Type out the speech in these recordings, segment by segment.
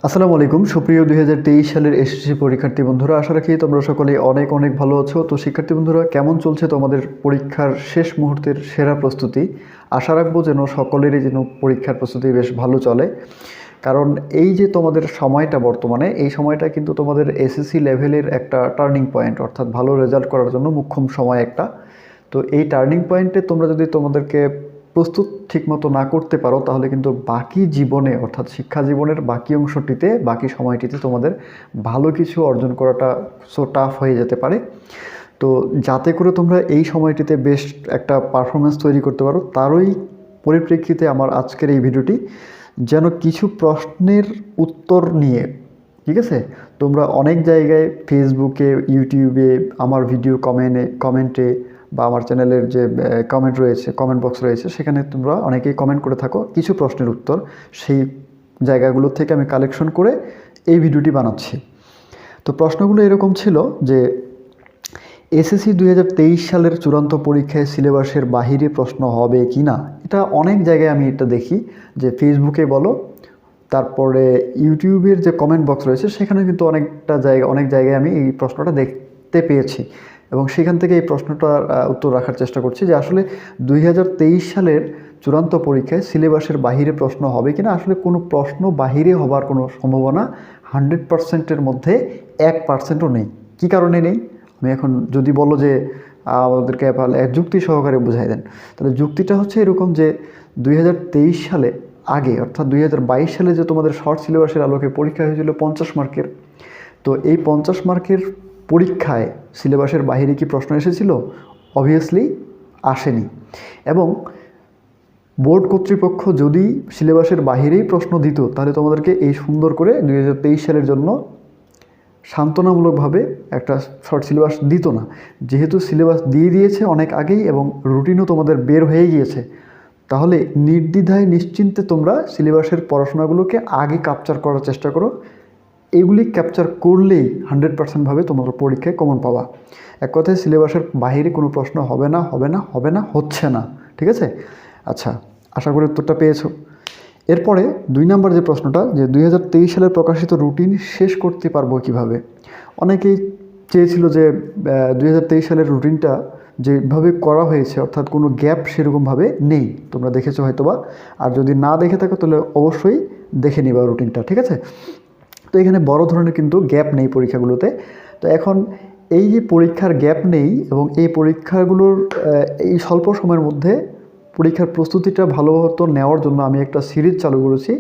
আসসালামু আলাইকুম সুপ্রিয় 2023 সালের এসএসসি পরীক্ষার্থী বন্ধুরা, আশা রাখি তোমরা সকলে অনেক অনেক ভালো আছো। তো শিক্ষার্থী বন্ধুরা, কেমন চলছে তোমাদের পরীক্ষার শেষ মুহূর্তের সেরা প্রস্তুতি? আশা রাখবো যেন সকলেরই যেন পরীক্ষার প্রস্তুতি বেশ ভালো চলে, কারণ এই যে তোমাদের সময়টা বর্তমানে এই সময়টা কিন্তু তোমাদের এসএসসি লেভেলের একটা টার্নিং পয়েন্ট, অর্থাৎ ভালো রেজাল্ট করার জন্য মোক্ষম সময় একটা। তো এই টার্নিং পয়েন্টে তোমরা যদি তোমাদেরকে প্রস্তুত ঠিকমতো না করতে পারো, তাহলে কিন্তু বাকি জীবনে অর্থাৎ শিক্ষা জীবনের বাকি অংশটিতে বাকি সময়টিতে তোমাদের ভালো কিছু অর্জন করাটা সো টাফ হয়ে যেতে পারে। তো যাতে করে তোমরা এই সময়টিতে বেশ একটা পারফরমেন্স তৈরি করতে পারো, তারই পরিপ্রেক্ষিতে আমার আজকের এই ভিডিওটি, যেন কিছু প্রশ্নের উত্তর নিয়ে, ঠিক আছে? তোমরা অনেক জায়গায় ফেসবুকে, ইউটিউবে, আমার ভিডিও কমেন্টে বা আমার চ্যানেলের যে কমেন্ট রয়েছে, কমেন্ট বক্স রয়েছে, সেখানে তোমরা অনেকেই কমেন্ট করে থাকো কিছু প্রশ্নের উত্তর। সেই জায়গাগুলো থেকে আমি কালেকশন করে এই ভিডিওটি বানাচ্ছি। তো প্রশ্নগুলো এরকম ছিল যে এসএসসি 2023 সালের চূড়ান্ত পরীক্ষায় সিলেবাসের বাহিরে প্রশ্ন হবে কি না। এটা অনেক জায়গায় আমি এটা দেখি, যে ফেসবুকে বলো, তারপরে ইউটিউবের যে কমেন্ট বক্স রয়েছে সেখানে কিন্তু অনেক জায়গায় আমি এই প্রশ্নটা দেখতে পেয়েছি, এবং সেখান থেকে এই প্রশ্নটার উত্তর রাখার চেষ্টা করছি যে আসলে 2023 সালের চূড়ান্ত পরীক্ষায় সিলেবাসের বাহিরে প্রশ্ন হবে কিনা। আসলে কোনো প্রশ্ন বাহিরে হবার কোনো সম্ভাবনা 100%-এর মধ্যে 1%ও নেই। কী কারণে নেই আমি এখন যদি বলো যে আমাদেরকে যুক্তি সহকারে বোঝাই দেন, তাহলে যুক্তিটা হচ্ছে এরকম যে 2023 সালে আগে, অর্থাৎ 2022 সালে যে তোমাদের শর্ট সিলেবাসের আলোকে পরীক্ষা হয়েছিল 50 মার্কের, তো এই 50 মার্কের পরীক্ষায় সিলেবাসের বাইরে কি প্রশ্ন এসেছিল? অবভিয়াসলি আসেনি। এবং বোর্ড কর্তৃপক্ষ যদি সিলেবাসের বাহিরেই প্রশ্ন দিত, তাহলে তোমাদেরকে এই সুন্দর করে 2023 সালের জন্য সান্ত্বনামূলকভাবে একটা শর্ট সিলেবাস দিত না। যেহেতু সিলেবাস দিয়ে দিয়েছে অনেক আগেই এবং রুটিনও তোমাদের বের হয়ে গিয়েছে, তাহলে নির্দ্বিধায় নিশ্চিন্তে তোমরা সিলেবাসের পড়াশোনাগুলোকে আগে ক্যাপচার করার চেষ্টা করো। এগুলি ক্যাপচার করলেই 100%ভাবে তোমার পরীক্ষায় কমন পাওয়া। এক কথায় সিলেবাসের বাইরে কোনো প্রশ্ন হবে না, হবে না, হবে না, হচ্ছে না। ঠিক আছে? আচ্ছা, আশা করি উত্তরটা পেয়েছো। এরপরে 2 নম্বর যে প্রশ্নটা, যে 2023 সালের প্রকাশিত রুটিন শেষ করতে পারবো কিভাবে। অনেকেই চেয়েছিল যে 2023 সালের রুটিনটা যেভাবে করা হয়েছে, অর্থাৎ কোনো গ্যাপ সেরকমভাবে নেই, তোমরা দেখেছো হয়তোবা। আর যদি না দেখে থাকো তাহলে অবশ্যই দেখে নিবা রুটিনটা, ঠিক আছে? তো এখানে বড় ধরনের কিন্তু গ্যাপ নেই পরীক্ষাগুলোতে। তো এখন এই যে পরীক্ষার গ্যাপ নেই এবং এই পরীক্ষাগুলোর এই স্বল্প সময়ের মধ্যে পরীক্ষার প্রস্তুতিটা ভালোমতো নেওয়ার জন্য আমি একটা সিরিজ চালু করেছি,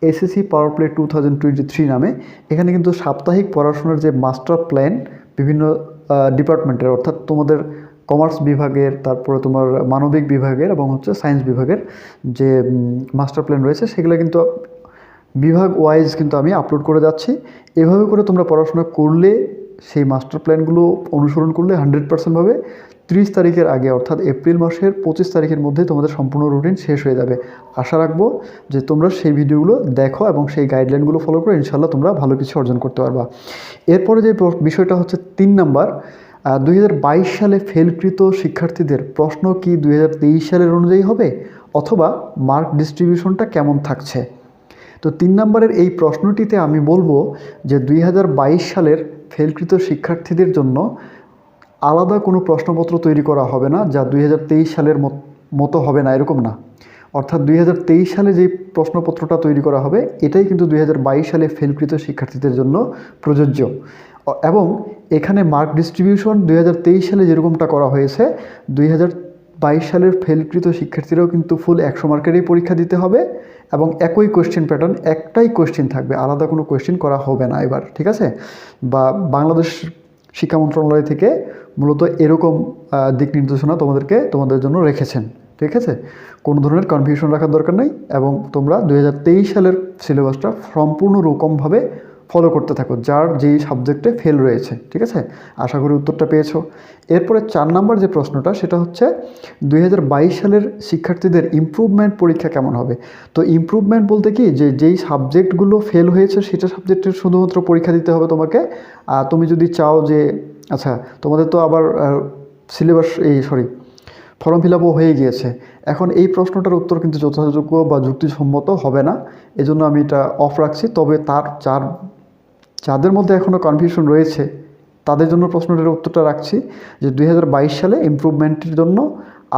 এসএসসি পাওয়ার প্লে 2023 নামে। এখানে কিন্তু সাপ্তাহিক পড়াশোনার যে মাস্টার প্ল্যান বিভিন্ন ডিপার্টমেন্টের, অর্থাৎ তোমাদের কমার্স বিভাগের, তারপরে তোমার মানবিক বিভাগের এবং সায়েন্স বিভাগের যে মাস্টার প্ল্যান রয়েছে, সেগুলো কিন্তু বিভাগ ওয়াইজ কিন্তু আমি আপলোড করে যাচ্ছি। এভাবে করে তোমরা পড়াশোনা করলে, সেই মাস্টার প্ল্যানগুলো অনুসরণ করলে 100%ভাবে 30 তারিখের আগে, অর্থাৎ এপ্রিল মাসের 25 তারিখের মধ্যে তোমাদের সম্পূর্ণ রুটিন শেষ হয়ে যাবে। আশা রাখবো যে তোমরা সেই ভিডিওগুলো দেখো এবং সেই গাইডলাইনগুলো ফলো করে ইনশাল্লাহ তোমরা ভালো কিছু অর্জন করতে পারবা। এরপরে যে বিষয়টা হচ্ছে 3 নাম্বার, 2022 সালে ফেলকৃত শিক্ষার্থীদের প্রশ্ন কি 2023 সালের অনুযায়ী হবে, অথবা মার্ক ডিস্ট্রিবিউশনটা কেমন থাকছে। তো 3 নম্বরের এই প্রশ্নটিতে আমি বলবো যে 2022 সালের ফেলকৃত শিক্ষার্থীদের জন্য আলাদা কোনো প্রশ্নপত্র তৈরি করা হবে না, যা 2023 সালের মতো হবে না, এরকম না। অর্থাৎ 2023 সালে যেই প্রশ্নপত্রটা তৈরি করা হবে, এটাই কিন্তু 2022 সালে ফেলকৃত শিক্ষার্থীদের জন্য প্রযোজ্য। এবং এখানে মার্ক ডিস্ট্রিবিউশন 2023 সালে যেরকমটা করা হয়েছে, 2022 সালের ফেলকৃত শিক্ষার্থীরাও কিন্তু ফুল 100 মার্কেরই পরীক্ষা দিতে হবে এবং একই কোয়েশ্চেন প্যাটার্ন, একটাই কোয়েশ্চেন থাকবে, আলাদা কোনো কোয়েশ্চেন করা হবে না এবার, ঠিক আছে? বা বাংলাদেশ শিক্ষা মন্ত্রণালয় থেকে মূলত এরকম দিক নির্দেশনা তোমাদের জন্য রেখেছেন, ঠিক আছে? কোনো ধরনের কনফিউশন রাখার দরকার নেই এবং তোমরা 2023 সালের সিলেবাসটা সম্পূর্ণ রকমভাবে ফলো করতে থাকো, যার যেই সাবজেক্টে ফেল রয়েছে, ঠিক আছে? আশা করি উত্তরটা পেয়েছো। এরপরে 4 নাম্বার যে প্রশ্নটা, সেটা হচ্ছে 2022 সালের শিক্ষার্থীদের ইমপ্রুভমেন্ট পরীক্ষা কেমন হবে। তো ইমপ্রুভমেন্ট বলতে কি, যে যেই সাবজেক্টগুলো ফেল হয়েছে সেটা সাবজেক্টের শুধুমাত্র পরীক্ষা দিতে হবে তোমাকে। তুমি যদি চাও যে, আচ্ছা তোমাদের তো আবার সিলেবাস ফর্ম ফিল আপও হয়ে গিয়েছে। এখন এই প্রশ্নটার উত্তর কিন্তু যথাযোগ্য বা যুক্তিসম্মত হবে না, এজন্য আমি এটা অফ রাখছি। তবে যাদের মধ্যে এখনও কনফিউশন রয়েছে তাদের জন্য প্রশ্নটার উত্তরটা রাখছি যে 2022 সালে ইমপ্রুভমেন্টের জন্য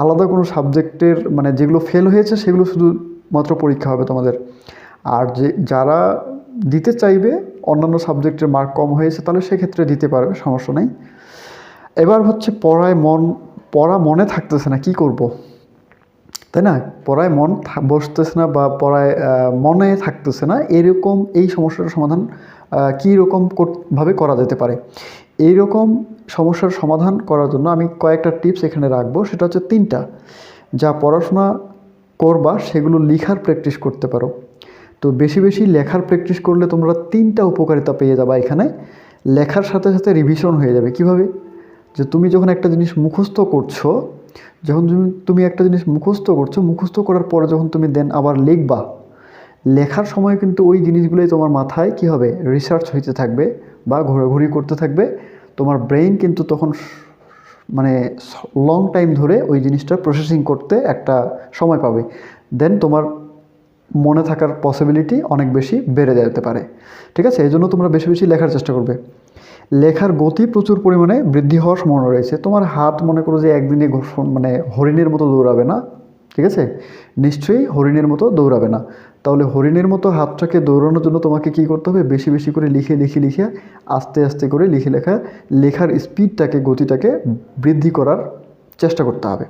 আলাদা কোনো সাবজেক্টের মানে যেগুলো ফেল হয়েছে সেগুলো শুধুমাত্র পরীক্ষা হবে তোমাদের। আর যারা দিতে চাইবে অন্যান্য সাবজেক্টের মার্ক কম হয়েছে তাহলে সেক্ষেত্রে দিতে পারবে, সমস্যা নেই। এবার হচ্ছে পড়া মনে থাকতেছে না, কি করব, তাই না? পড়ায় মন বসতেছে না বা পড়ায় মনে থাকতেছে না, এরকম এই সমস্যাটার সমাধান কী রকমভাবে করা যেতে পারে? এই রকম সমস্যার সমাধান করার জন্য আমি কয়েকটা টিপস এখানে রাখবো। সেটা হচ্ছে 3টা। যা পড়াশোনা করবা সেগুলো লেখার প্র্যাকটিস করতে পারো। তো বেশি বেশি লেখার প্র্যাকটিস করলে তোমরা 3টা উপকারিতা পেয়ে যাবা এখানে। লেখার সাথে সাথে রিভিশন হয়ে যাবে। কিভাবে? যে তুমি যখন একটা জিনিস মুখস্থ করছো, মুখস্থ করার পরে যখন তুমি দেন আবার লিখবা, লেখার সময় কিন্তু ওই জিনিসগুলোই তোমার মাথায় কী হবে, রিসার্চ হইতে থাকবে বা ঘোরাঘুরি করতে থাকবে। তোমার ব্রেইন কিন্তু তখন মানে লং টাইম ধরে ওই জিনিসটা প্রসেসিং করতে একটা সময় পাবে। দেন তোমার মনে থাকার পসিবিলিটি অনেক বেশি বেড়ে যেতে পারে। ঠিক আছে? এই জন্য তোমরা বেশি বেশি লেখার চেষ্টা করবে। লেখার গতি প্রচুর পরিমাণে বৃদ্ধি হওয়ার সম্ভাবনা রয়েছে। তোমার হাত মনে করো যে একদিনে মানে হরিণের মতো দৌড়াবে না, ঠিক আছে? নিশ্চয়ই হরিণের মতো দৌড়াবে না। তাহলে হরিণের মতো হাতটাকে দৌড়ানোর জন্য তোমাকে কী করতে হবে? বেশি বেশি করে লিখে আস্তে আস্তে করে লেখার স্পিডটাকে, গতিটাকে বৃদ্ধি করার চেষ্টা করতে হবে।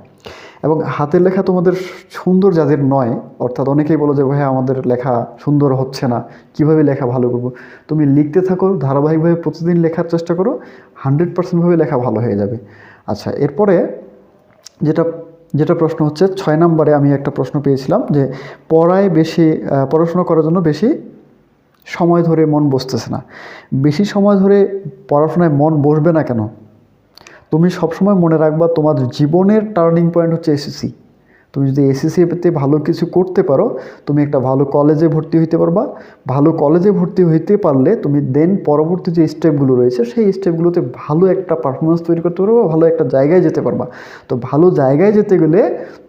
এবং হাতের লেখা তোমাদের সুন্দর যাদের নয়, অর্থাৎ অনেকেই বলো যে ভাই আমাদের লেখা সুন্দর হচ্ছে না, কিভাবে লেখা ভালো করব? তুমি লিখতে থাকো, ধারাবাহিকভাবে প্রতিদিন লেখার চেষ্টা করো, 100% লেখা ভালো হয়ে যাবে। আচ্ছা, এরপরে যেটা প্রশ্ন হচ্ছে 6 নম্বরে আমি একটা প্রশ্ন পেয়েছিলাম যে পড়াশোনা করার জন্য বেশি সময় ধরে মন বসতেছে না। বেশি সময় ধরে পড়াশোনায় মন বসবে না কেন? তুমি সবসময় মনে রাখবা তোমার জীবনের টার্নিং পয়েন্ট হচ্ছে এসএসসি। তুমি যদি এসএসসিতে ভালো কিছু করতে পারো, তুমি একটা ভালো কলেজে ভর্তি হইতে পারবা। ভালো কলেজে ভর্তি হইতে পারলে তুমি দেন পরবর্তী যে স্টেপগুলো রয়েছে সেই স্টেপগুলোতে ভালো একটা পারফরমেন্স তৈরি করতে পারবা, ভালো একটা জায়গায় যেতে পারবা। তো ভালো জায়গায় যেতে গেলে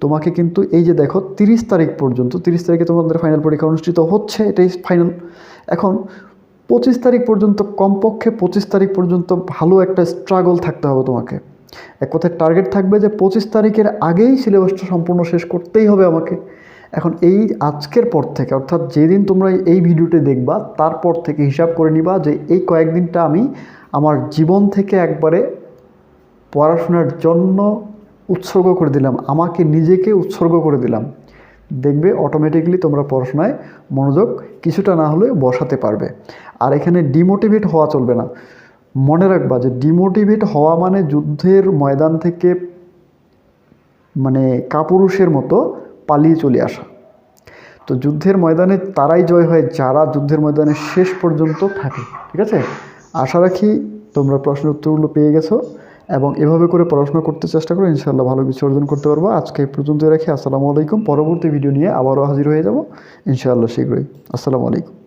তোমাকে কিন্তু এই যে দেখো 30 তারিখ পর্যন্ত, 30 তারিখে তোমাদের ফাইনাল পরীক্ষা অনুষ্ঠিত হচ্ছে, এটাই ফাইনাল। এখন 25 তারিখ পর্যন্ত, কমপক্ষে 25 তারিখ পর্যন্ত ভালো একটা স্ট্রাগল থাকতে হবে তোমাকে। এক কথায় টার্গেট থাকবে যে 25 তারিখের আগেই সিলেবাসটা সম্পূর্ণ শেষ করতেই হবে আমাকে। এখন এই আজকের পর থেকে, অর্থাৎ যেদিন তোমরা এই ভিডিওটি দেখবা তারপর থেকে হিসাব করে নিবা যে এই কয়েকদিনটা আমি আমার জীবন থেকে একবারে পড়াশোনার জন্য উৎসর্গ করে দিলাম, আমাকে নিজেকে উৎসর্গ করে দিলাম। দেখবে অটোমেটিকলি তোমরা পড়াশোনায় মনোযোগ কিছুটা না হলেও বসাতে পারবে। আর এখানে ডিমোটিভেট হওয়া চলবে না। মনে রাখবা যে ডিমোটিভেট হওয়া মানে যুদ্ধের ময়দান থেকে মানে কাপুরুষের মতো পালিয়ে চলে আসা। তো যুদ্ধের ময়দানে তারাই জয় হয় যারা যুদ্ধের ময়দানে শেষ পর্যন্ত থাকে। ঠিক আছে? আশা রাখি তোমরা প্রশ্নের উত্তরগুলো পেয়ে গেছো এবং এভাবে করে পড়াশোনা করতে চেষ্টা করো, ইনশাআল্লাহ ভালো কিছু অর্জন করতে পারবো। আজকে এই পর্যন্তই রাখি। আসসালামু আলাইকুম। পরবর্তী ভিডিও নিয়ে আবারও হাজির হয়ে যাব ইনশাআল্লাহ শীঘ্রই। আসসালামু আলাইকুম।